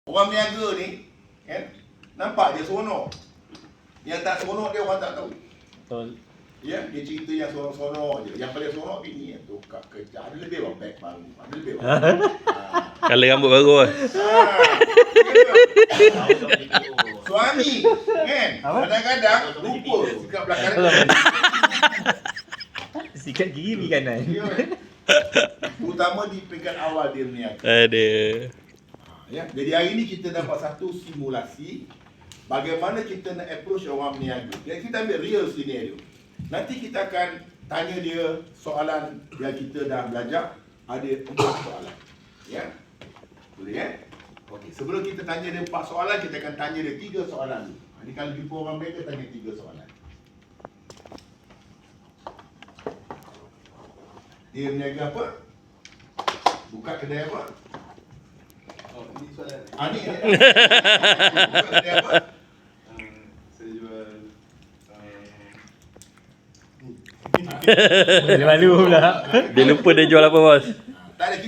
Orang niaga ni, kan? Nampak dia seronok. Yang tak seronok dia orang tak tahu. Betul. Ya, dia cerita yang seronok-seronok je. Yang paling seronok bini yang tukar kerja. Ada lebih bang, beg baru. Ada lebih bang. Color rambut baru lah. Suami, kan? Kadang-kadang lupa sikap belakang dia. Sikat gigi pergi kanan. Ya, terutama di peringkat awal dia berniaga. Ada. Ya, jadi hari ni kita dapat satu simulasi bagaimana kita nak approach orang berniaga. Jadi kita ambil real scenario. Nanti kita akan tanya dia soalan yang kita dah belajar. Ada 4 soalan. Ya? Boleh ya? Okey, sebelum kita tanya dia 4 soalan, kita akan tanya dia 3 soalan dulu. Jadi kalau jumpa orang berniaga, tanya 3 soalan. Dia berniaga apa? Buka kedai apa? Oh, ini soalan. Ni. Buka kedai apa? Saya jual Dia malu pula. Dia lupa dia jual apa, bos. Tak ada,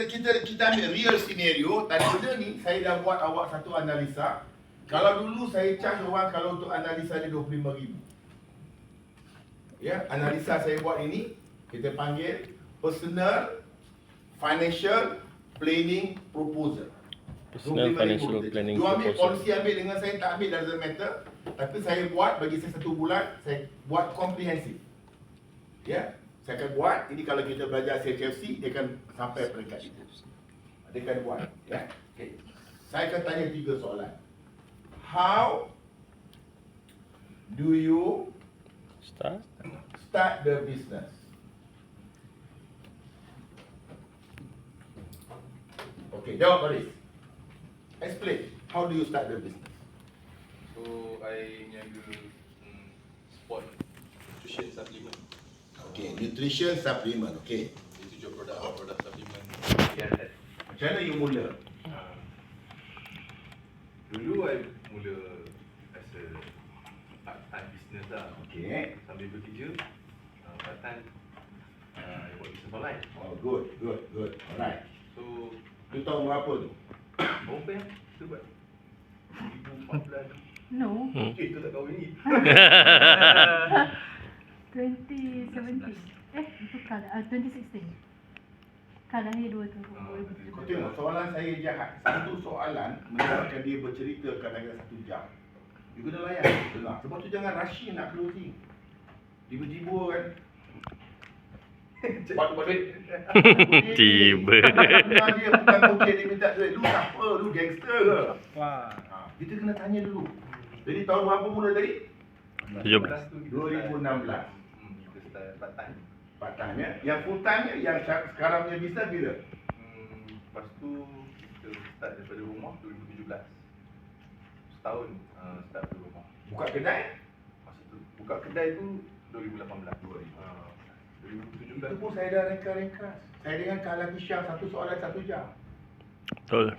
kita ambil real scenario. Tadi benda ni saya dah buat awak satu analisa. Kalau dulu saya charge orang kalau untuk analisa dia 25,000. Ya, analisa saya buat ini kita panggil personal financial planning proposal. Personal 25,000 financial kita. planning You ambil proposal. polisi ambil dengan saya tak ambil doesn't matter. Tapi saya buat bagi saya 1 bulan, saya buat komprehensif. Ya, saya akan buat. Ini kalau kita belajar CHFC, dia akan sampai peringkat itu. Dia akan buat. Ya, okay. Saya akan tanya 3 soalan. How do you start the business? Okay, jawab Faris. Explain. How do you start the business? So, I niaga sport nutrition supplement. Okay, nutrition supplement. Okay. Itu jual produk supplement. Macam mana you mula? Dulu I mula as a part-time business lah. Okay. Sambil bekerja, part-time I buat business online. Oh, good. Alright. So, You tahun berapa tu? berapa yang kita buat? 2014. No, Tu tak kahwin ni. 2017. Bukan, 2016. Kan lahir 2 tahun. Kau tengok soalan saya jahat. Satu soalan menyebabkan dia bercerita kadang-kadang 1 jam. You kena layan, dengar. Sebab tu jangan rushing nak closing. Tiba-tiba kan. Cepat duit. Tiba. Dia bukan okey dia minta duit. Lu siapa? Lu gangster ke? Wah. Kita kena tanya dulu. Jadi tahun berapa mula tadi? 17. 2016. Kita start part-time. Part-time ya. Yang full-time ya, yang sekarang punya bisnes bila? Lepas tu kita start daripada rumah 2017. Setahun start daripada rumah. Buka kedai? Masa tu buka kedai tu 2018. 2017 Itu pun saya dah ringkas-ringkas. Saya dengan Kak Latisha satu soalan 1 jam. Betul.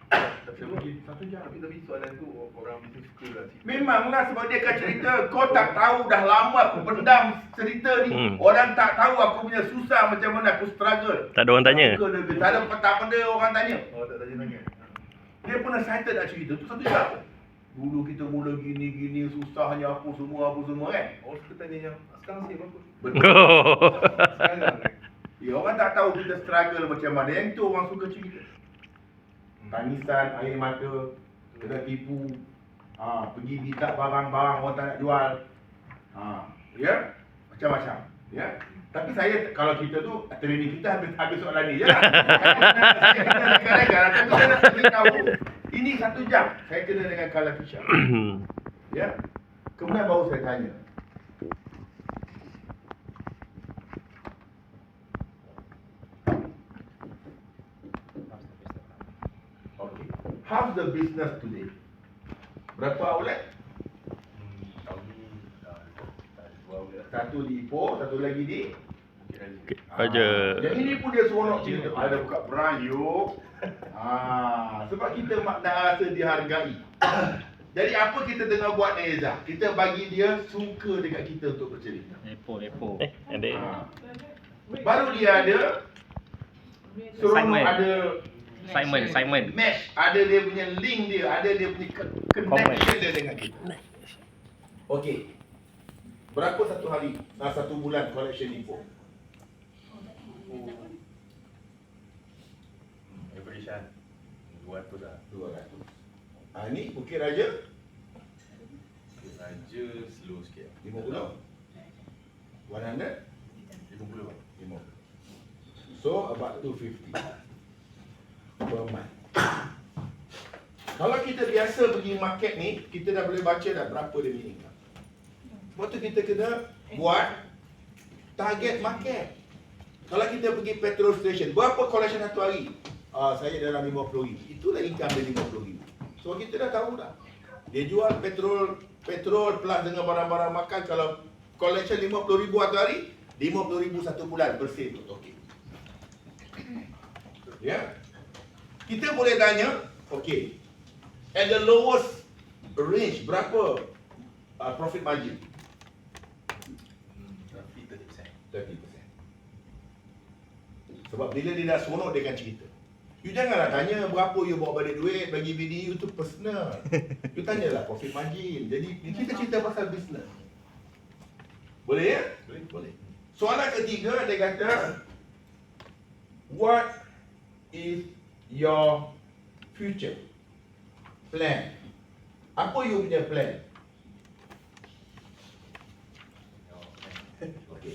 tapi 1 jam. tapi soalan tu orang mesti suka lah cerita. Memanglah sebab dia akan cerita. Kau tak tahu dah lama aku pendam cerita ni. Orang tak tahu aku punya susah macam mana aku struggle. Tak ada orang tanya. Tak ada tak benda orang tanya. Oh tak tanya. Dia pun excited nak cerita tu 1 jam. Dulu kita mula gini-gini susahnya apa semua kan. Oh suka tanya yang sekarang sih apa? Betul. Sekarang Ya, orang tak tahu kita struggle macam mana. Yang tu orang suka cerita. Tangisan, air mata, kena tipu, pergi minta barang-barang orang tak nak jual. Ya, macam-macam. Ya. Tapi saya kalau kita tu training kita habis soalan ni je lah. Saya kena regal-regal. Tapi saya nak bagi tahu ini 1 jam. Saya kena dengan Kak Latisha. Ya. Kemudian baru saya tanya. How's the business today? Berapa outlet? tahun ni dua outlet. Satu di Ipoh, satu lagi di Aja. Yang ini pun dia seronok cerita. Ada buka brand you. Sebab kita nak rasa dihargai. Jadi apa kita tengah buat ni Ezra? Kita bagi dia suka dekat kita untuk bercerita. Epo. Ada. Baru dia ada seronok Excitement. ada Simon. Match, ada dia punya link dia, ada dia punya connection dia dengan kita. Okey. Berapa satu hari? Satu bulan collection info? Average kan 200 dah. 200. Ni Bukit Raja Bukit Raja slow sikit. 50. 100 50. 50. So about 250 per month. Kalau kita biasa pergi market ni, kita dah boleh baca dah berapa dia punya income. Sebab tu kita kena buat target market. Kalau kita pergi petrol station, berapa collection satu hari? Saya dalam RM50. Itulah income dia RM50. So kita dah tahu dah. Dia jual petrol plus dengan barang-barang makan. Kalau collection RM50,000 satu hari, RM50,000 satu bulan bersih tu. Okey. Ya. Kita boleh tanya, okey. At the lowest range berapa profit margin? Tapi 30%. 30%. Sebab bila dia dah seronok dia akan cerita. You janganlah tanya berapa you bawa balik duit bagi bini you tu personal. You tanyalah profit margin. Jadi kita cerita pasal bisnes. Boleh ya? Boleh. Soalan ketiga dia kata, what is your future plan? Apa you punya plan? Okay.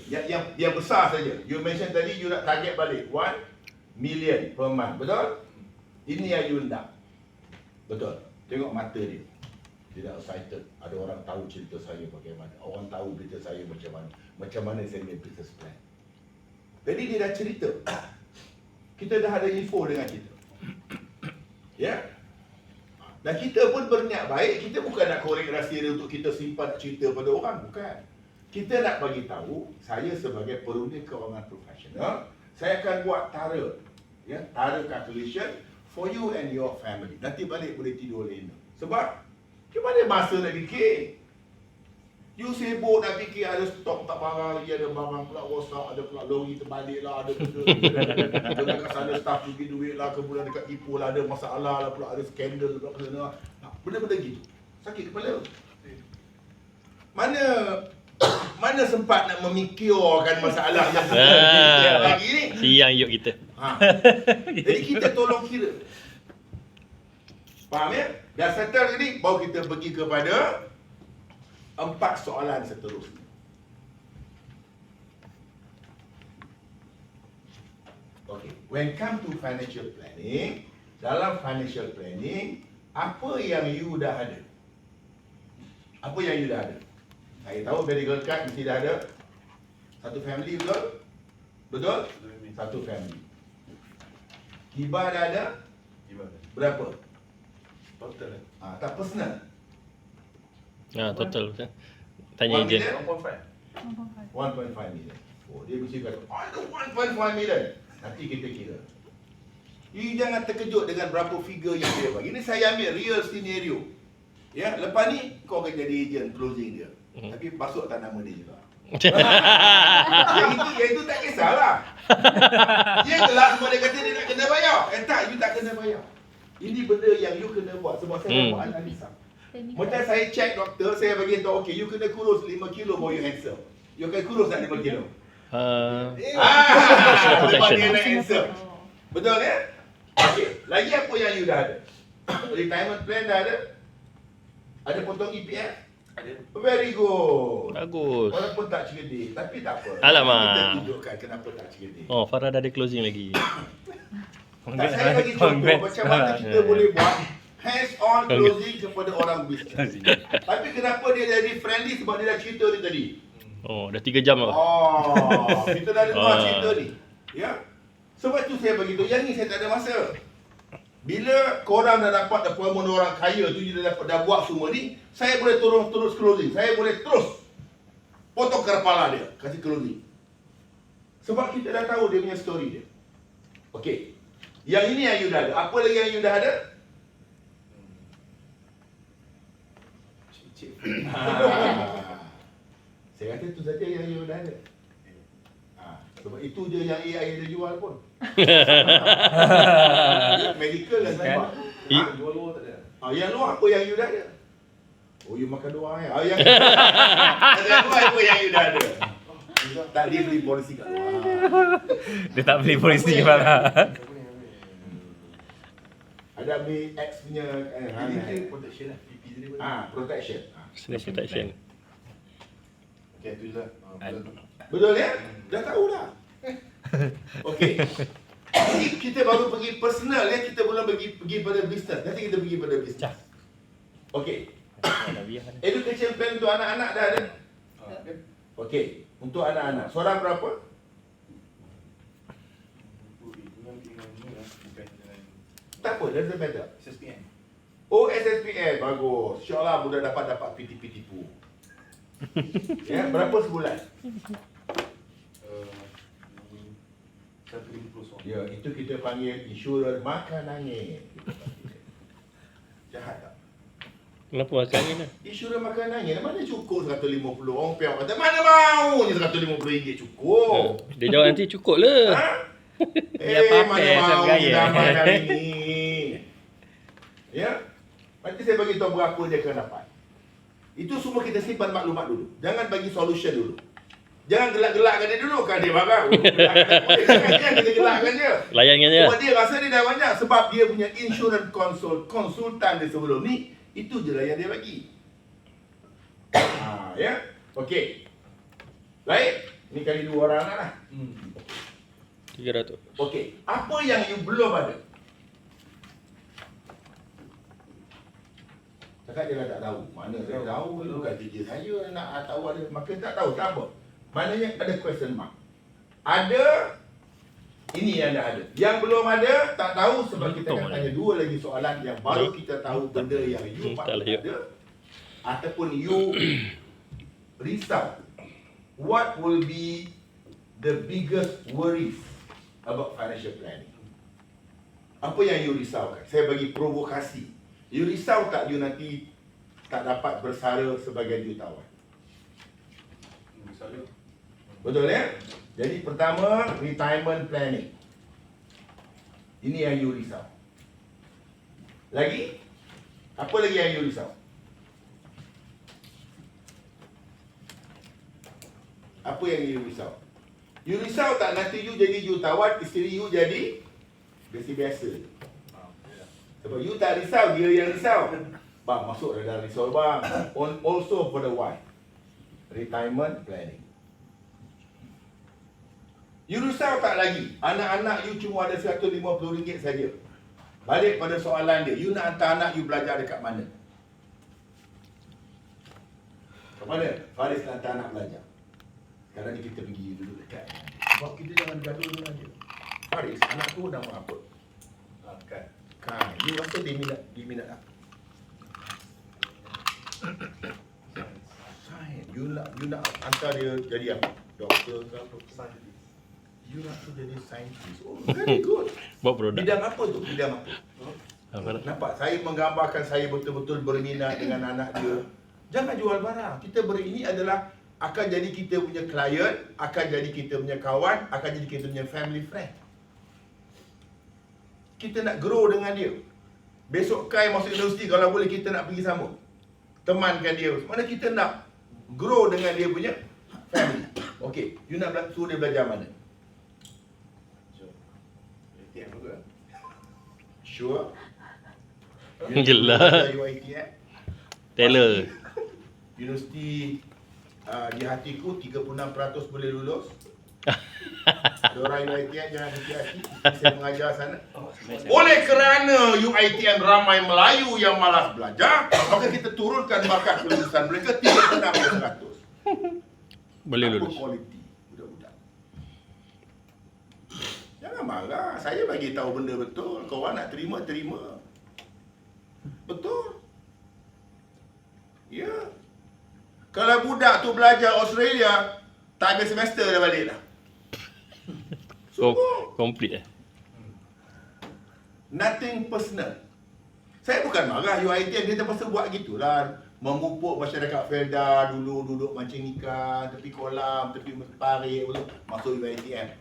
Yang besar saja. You mention tadi you nak target balik 1 million per month. Betul? Ini yang you nak. Betul. Tengok mata dia. Dia dah excited. Ada orang tahu cerita saya bagaimana. Orang tahu berita saya macam mana. Macam mana saya punya business plan. Jadi dia dah cerita. Kita dah ada info dengan kita. Ya? Dan kita pun berniat baik. Kita bukan nak korek rahsia dia untuk kita simpan cerita pada orang. Bukan. Kita nak bagi tahu, saya sebagai perundi keuangan profesional, saya akan buat tara. Ya, tara calculation for you and your family. Nanti balik boleh tidur lena. Sebab, macam mana masa nak fikir? You sibuk nak fikir ada stok tak barang lagi, ada barang pula rosak, ada pula lori terbalik lah, ada dekat sana staff pergi duit lah, kemudian dekat Ipoh lah, ada masalah lah pula, ada skandal pula ke sana. Benda-benda gitu. Sakit kepala. Mana sempat nak memikirkan masalah yang kita lagi ni? Siang yuk kita. Jadi kita tolong kira. Faham ya? Dah settle ni, baru kita pergi kepada 4 soalan seterusnya. Okay, when come to financial planning, dalam financial planning, apa yang you dah ada? Apa yang you dah ada? Saya tahu medical card mesti dah ada. Satu family, betul? Betul? Satu family. Hibah dah ada? Gimana? Berapa? Total lah. Tak personal. Total kan. Tanya 1 ejen. million? 1.5. 1.5 million. Oh, dia mesti kata, ada 1.5 million. Nanti kita kira. You jangan terkejut dengan berapa figure yang dia bagi. Ini saya ambil real scenario. Ya, lepas ni kau akan jadi agent closing dia. Tapi masuk atas nama dia juga. yang itu tak kisahlah. Dia gelap sebab dia kata dia nak kena bayar. Tak, you tak kena bayar. Ini benda yang you kena buat sebab saya buat analisa. Macam saya check doktor, saya bagi tahu, okay, you kena kurus 5 kilo baru you handsome. You akan kurus tak 5 kilo? Sebab dia nak handsome. Betul kan? Okay, lagi apa yang you dah ada? Retirement plan dah ada? Ada potong EPF? Ada. Very good. Bagus. Walaupun tak cerdik, tapi tak apa. Alamak. Kita tunjukkan kenapa tak cerdik. Oh, Farah dah ada closing lagi. Tak, saya bagi contoh macam mana kita boleh buat hands-on closing kepada orang bisnes. Tapi kenapa dia jadi friendly sebab dia dah cerita ni tadi. Oh, dah 3 jam lah. Oh, kita dah dengar cerita ni. Ya. Sebab tu saya bagi tahu, yang ni saya tak ada masa. Bila korang dah dapat appointment orang kaya tu, dia dah buat semua ni, saya boleh terus closing. Saya boleh terus potong kepala dia, kasih closing. Sebab kita dah tahu dia punya story dia. Okey. Yang ini yang you dah ada. Apa lagi yang you dah ada? Cik. Saya kata itu saja yang you dah ada. Sebab itu je yang AI dia jual pun. Medical lah saya. Luar-luar tak ada. Yang luar apa yang you dah ada? Oh, you makan luar ya. Yang luar apa yang you dah ada? Tak dia beli polisi kat luar. Dia tak beli polisi kepala. Ada beli X punya Ini protection lah. PP tadi pun. protection. Snatch protection. Okay, tu je lah. Betul ya? Dah tahu dah. Okey. Jadi kita baru pergi personal ya, kita belum pergi pada business. Nanti kita pergi pada business. Okey. Education plan untuk anak-anak dah ada. Okey, untuk anak-anak. Seorang berapa? Tak apa, doesn't matter. SSPN. Oh, SSPN, bagus. InsyaAllah budak dapat tipu. Ya, berapa sebulan? 150 seorang. Ya, itu kita panggil insurans makan angin. Jahat tak? Kenapa makan ni lah? Insurans makan angin, mana cukup 150? Orang piang kata, mana mau ni RM150 cukup? Dia jawab nanti cukup lah. Ha? Dia pakai mana asal mau gaya. kita makan ini? Ya? Nanti saya bagi tahu berapa dia akan dapat. Itu semua kita simpan maklumat dulu. Jangan bagi solution dulu. Jangan gelak-gelakkan dia dulu kan dia marah. Jangan kita gelakkan dia. Layankan je. Sebab dia rasa dia dah banyak. Sebab dia punya insurance konsultan dia sebelum ni. Itu je lah yang dia bagi. Ya? Okey. Baik. Ni kali 2 orang lah. 300. Okey. Apa yang you belum ada? Cakap dia dah tak tahu. Mana saya tahu. Itu bukan kerja saya nak tahu ada. Maka tak tahu. Tak apa. Maknanya ada question mark. Ada. Ini yang dah ada. Yang belum ada, tak tahu sebab kita akan tanya 2 lagi soalan yang baru kita tahu benda yang you patut ada. Ataupun you risau. What will be the biggest worries about financial planning? Apa yang you risaukan? Saya bagi provokasi. You risau tak you nanti tak dapat bersara sebagai jutawan? Misalnya. Betul ya? Jadi pertama, retirement planning. Ini yang you risau. Lagi? Apa lagi yang you risau? Apa yang you risau? You risau tak nanti you jadi jutawan, isteri you jadi biasa-biasa? Sebab you tak risau, dia yang risau. Bang, masuk dalam risau bang. Also for the wife. Retirement planning. You risau tak lagi? Anak-anak you cuma ada RM150 saja. Balik pada soalan dia. You nak hantar anak you belajar dekat mana? Ke mana? Faris nak hantar anak belajar. Sekarang ni kita pergi duduk dekat. Sebab kita jangan gaduh dengan dia. Faris, anak tu nama apa? Kan. Kan, you rasa dia minat apa? Sains. You nak hantar dia jadi apa? Doktor ke apa? Scientist. You nak tu jadi scientist. Oh, very good. Buat produk. Bidang apa tu? Bidang apa? Apa nak? Nampak? Saya menggambarkan saya betul-betul berminat dengan anak dia. Jangan jual barang. Kita ini adalah akan jadi kita punya klien, akan jadi kita punya kawan, akan jadi kita punya family friend. Kita nak grow dengan dia. Besok Kai masuk universiti, kalau boleh kita nak pergi sama. Temankan dia. Mana kita nak grow dengan dia punya family. Okey, you nak suruh dia belajar mana? ATM juga. Sure. Jelas. UiTM. Teller. Universiti di hatiku 36% boleh lulus. Ada orang UiTM jangan hati-hati. Saya mengajar sana. Oleh kerana UiTM ramai Melayu yang malas belajar, maka kita turunkan bakat kelulusan mereka 36%. Boleh Apa lulus. kualiti budak-budak? Jangan marah. Saya bagi tahu benda betul. Kau nak terima. Betul. Ya. Kalau budak tu belajar Australia, tak habis semester dah balik dah. Complete Nothing personal. Saya bukan marah UiTM, dia terpaksa buat gitulah. Memupuk masyarakat Felda dulu duduk mancing ikan, tepi kolam, tepi parit, masuk UiTM.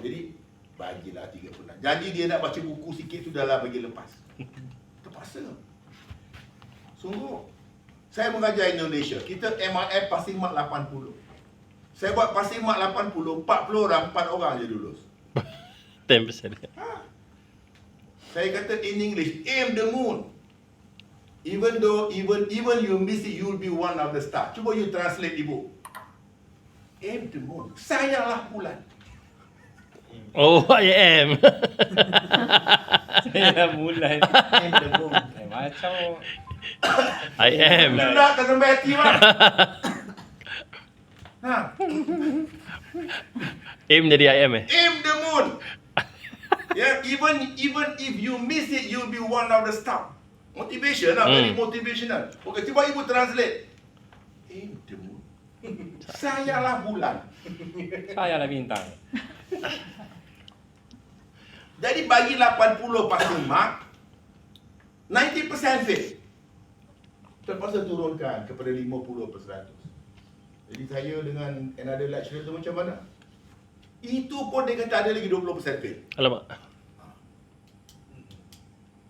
Jadi bagilah 36. Jadi dia nak baca buku sikit sudahlah bagi lepas. Terpaksa. Sungguh. Saya mengajar Indonesia, kita MIF passing mark 80. Saya buat passing mark 80, 40 orang, 4 orang je lulus. 10%. Saya kata in English, aim the moon. Even you miss it, you'll be one of the star. Cuba you translate ibu. Aim the moon. Sayanglah bulan. Oh, I am. Saya dah mulai. Aim the moon. Macam I am. Sudah tak sampai hati mak. Ha, Aim jadi I am aim the moon. Yeah, even if you miss it, you'll be one of the star. Motivation lah, very motivational. Okay, cuba ibu translate. Aim the moon. Sayanglah bulan. saya lah bintang. Jadi bagi 80 passing mark, 90% fail. Terpaksa turunkan kepada 50%. Jadi saya dengan another lecturer tu macam mana? Itu pun dia kata ada lagi 20% fail. Alamak.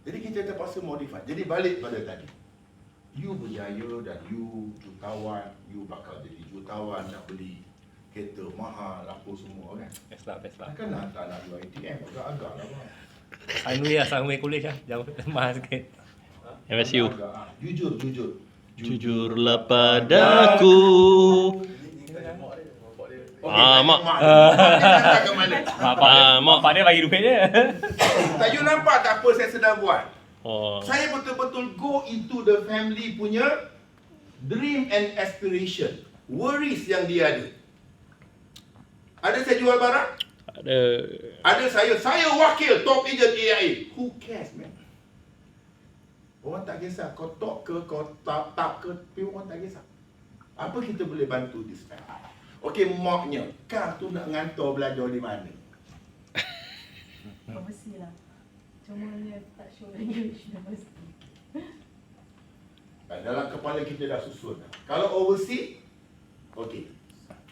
Jadi kita terpaksa modify. Jadi balik pada tadi. You berjaya dan you jutawan, you bakal jadi jutawan, nak beli kereta mahal, apa semua kan. Best lah. Takkan nak tak nak jual ATM, agak-agak lah bang. Sunway college lah. Jauh mahal sikit. MSU. Agak-agak, ah. Jujur. Jujurlah padaku. Mak. Dia ke mana? Mak dia bagi duit je. Tak you nampak tak apa saya sedang buat? Oh. Saya betul-betul go into the family punya dream and aspiration, worries yang dia ada. Ada saya jual barang? Ada saya wakil top agent AIA. Who cares man? Orang tak kisah kau top ke kau tak ke, tapi orang tak kisah. Apa kita boleh bantu this family? Okey, maknya kau tu nak ngantor belajar di mana? Overseas lah. Cuma dia tak sure lagi which university. Dalam kepala kita dah susun dah. Kalau overseas, okey.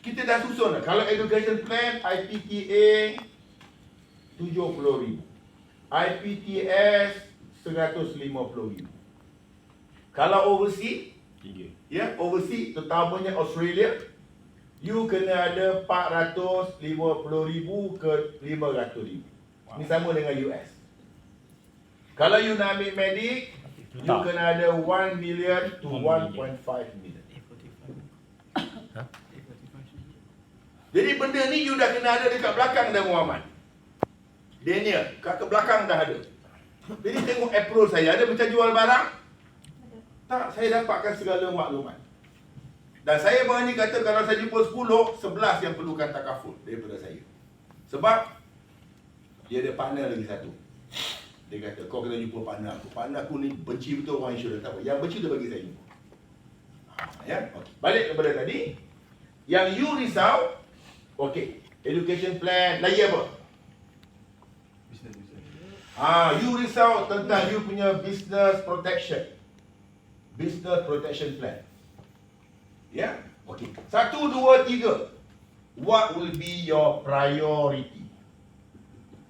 Kita dah susun dah. Kalau education plan, IPTA 70,000. IPTS 150,000. Kalau overseas, ya, overseas terutamanya Australia, you kena ada 450,000 ke 500,000. Ini sama dengan US. Kalau you nak ambil medik, you kena ada 1 million to 1.5 million. Jadi benda ni you dah kena ada dekat belakang dah Muhammad. Daniel, kat belakang dah ada. Jadi tengok approach saya, ada macam jual barang? Tak, saya dapatkan segala maklumat. Dan saya berani kata kalau saya jumpa 10, 11 yang perlukan takaful daripada saya. Sebab dia ada partner lagi satu. Dia kata, kau kena jumpa partner aku. Partner aku ni benci betul orang insurans. Tak apa, yang benci tu bagi saya jumpa. Ya, okay. Balik kepada tadi. Yang you risau, okey, education plan, lagi apa? You risau tentang you punya business protection. Business protection plan. Ya? Okey. 1, 2, 3. What will be your priority?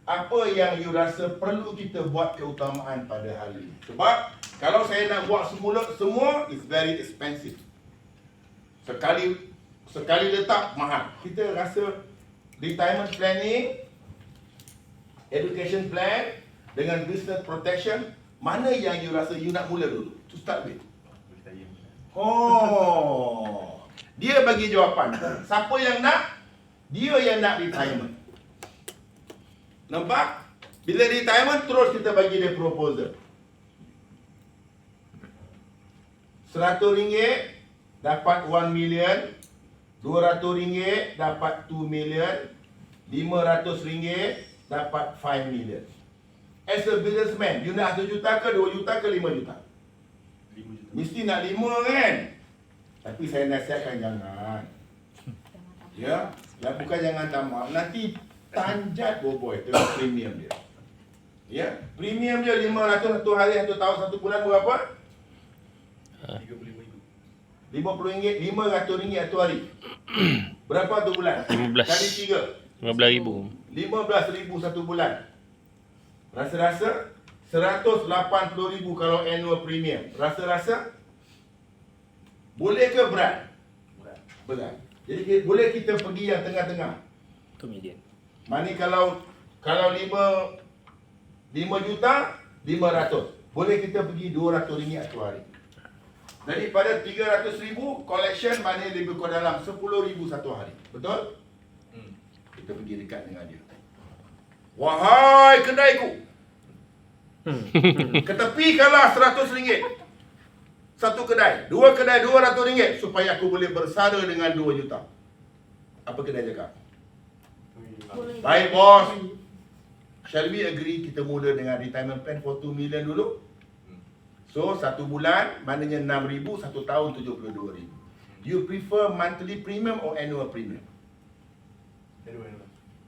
Apa yang you rasa perlu kita buat keutamaan pada hari ini? Sebab kalau saya nak buat semua is very expensive. Sekali letak mahal. Kita rasa retirement planning, education plan dengan business protection, mana yang you rasa you nak mula dulu? To start with. Oh, dia bagi jawapan. Siapa yang nak? Dia yang nak retirement. Nampak? Bila retirement terus kita bagi dia proposal. RM100 dapat 1 million, RM200 dapat 2 million, RM500 dapat 5 million. As a businessman, you nak 1 juta ke 2 juta ke 5 juta? 5 juta. Mesti nak 5 kan? Tapi saya nasihatkan jangan. Ya, dan bukan jangan tamak. Nanti tanjat boboy dengan premium dia. Ya, premium dia 500 satu hari, 1 tahun, 1 bulan berapa? RM50. RM500 satu hari. Berapa tu bulan? 15. Kali 3. RM15,000. 15,000 satu bulan. Rasa-rasa 180,000 kalau annual premium. Rasa-rasa boleh ke berat? Berat. Jadi boleh kita pergi yang tengah-tengah. 2 million. Mana kalau 5 juta 500. Boleh kita pergi RM200 satu hari. Daripada 300,000 collection mana lebih kurang dalam 10,000 satu hari. Betul? Kita pergi dekat dengan dia. Wahai kedaiku. Ketepikanlah RM100. Satu kedai, 2 kedai RM200 supaya aku boleh bersara dengan 2 juta. Apa kedai cakap? Boleh. Baik bos. Shall we agree kita mula dengan retirement plan for 2 million dulu? So, satu bulan maknanya 6,000, satu tahun 72,000. You prefer monthly premium or annual premium?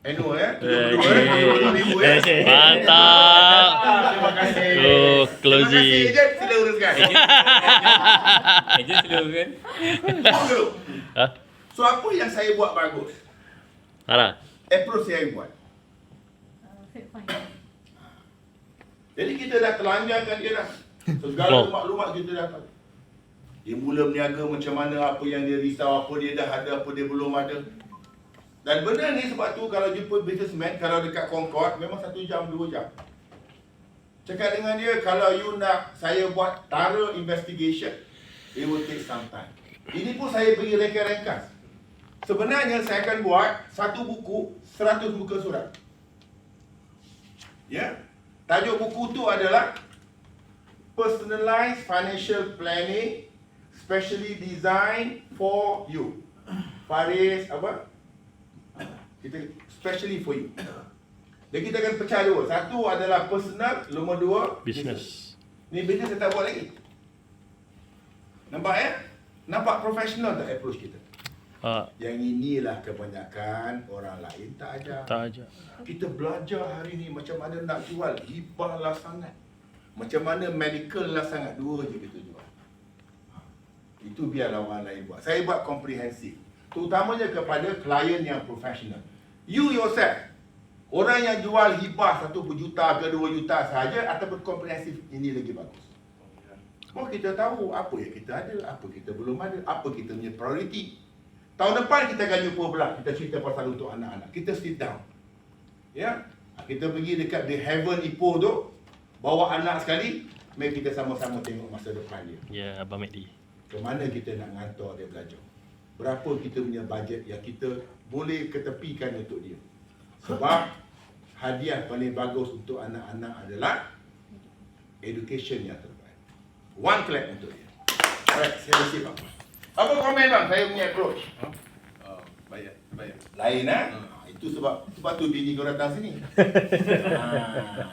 Annual ya? 72,000 ya? Mantap. Terima kasih. Oh, closing. Terima kasih ejen, sila uruskan. Ejen sila kan? Tunggu dulu. Ha? So, apa yang saya buat bagus? Mana? Approach saya buat. Set fine. Jadi kita dah telanjangkan dia dah. Segala Wow. maklumat kita dah tahu. Dia mula berniaga macam mana, apa yang dia risau, apa dia dah ada, apa dia belum ada. Dan benda ni sebab tu kalau jumpa businessman, kalau dekat Concord, memang 1 jam, 2 jam. Cakap dengan dia, kalau you nak saya buat thorough investigation, it will take some time. Ini pun saya beri reka-ringkas. Sebenarnya saya akan buat satu buku, 100 muka surat. Ya, tajuk buku tu adalah Personalized Financial Planning Specially Designed for You. Faris apa? Kita specially for you. Dan kita akan pecah dua. Satu adalah personal, nombor 2 Business. Ni business saya tak buat lagi. Nampak ya? Nampak profesional tak approach kita? Yang inilah kebanyakan orang lain tak ajar. Tak aja. Kita belajar hari ni macam mana nak jual hibah lah sangat. Macam mana medical lah sangat. 2 je kita jual. Itu biarlah orang lain buat. Saya buat komprehensif. Terutamanya kepada klien yang profesional. You yourself, orang yang jual hibah 1 juta ke 2 juta sahaja ataupun komprehensif, ini lagi bagus. Oh, kita tahu apa yang kita ada, apa kita belum ada, apa kita punya priority. Tahun depan kita akan jumpa pula, kita cerita pasal untuk anak-anak. Kita sit down. Ya, kita pergi dekat The Heaven Ipoh tu, bawa anak sekali, mari kita sama-sama tengok masa depan dia. Ya, Abang Mekdi. Ke mana kita nak hantar dia belajar. Berapa kita punya bajet yang kita boleh ketepikan untuk dia. Sebab hadiah paling bagus untuk anak-anak adalah education yang terbaik. One clap untuk dia. Alright, saya bersih bang. Apa komen bang? Saya punya approach. Bayar. Lain itu sebab tu bini kau datang sini.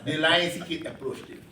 Dia lain sikit approach dia.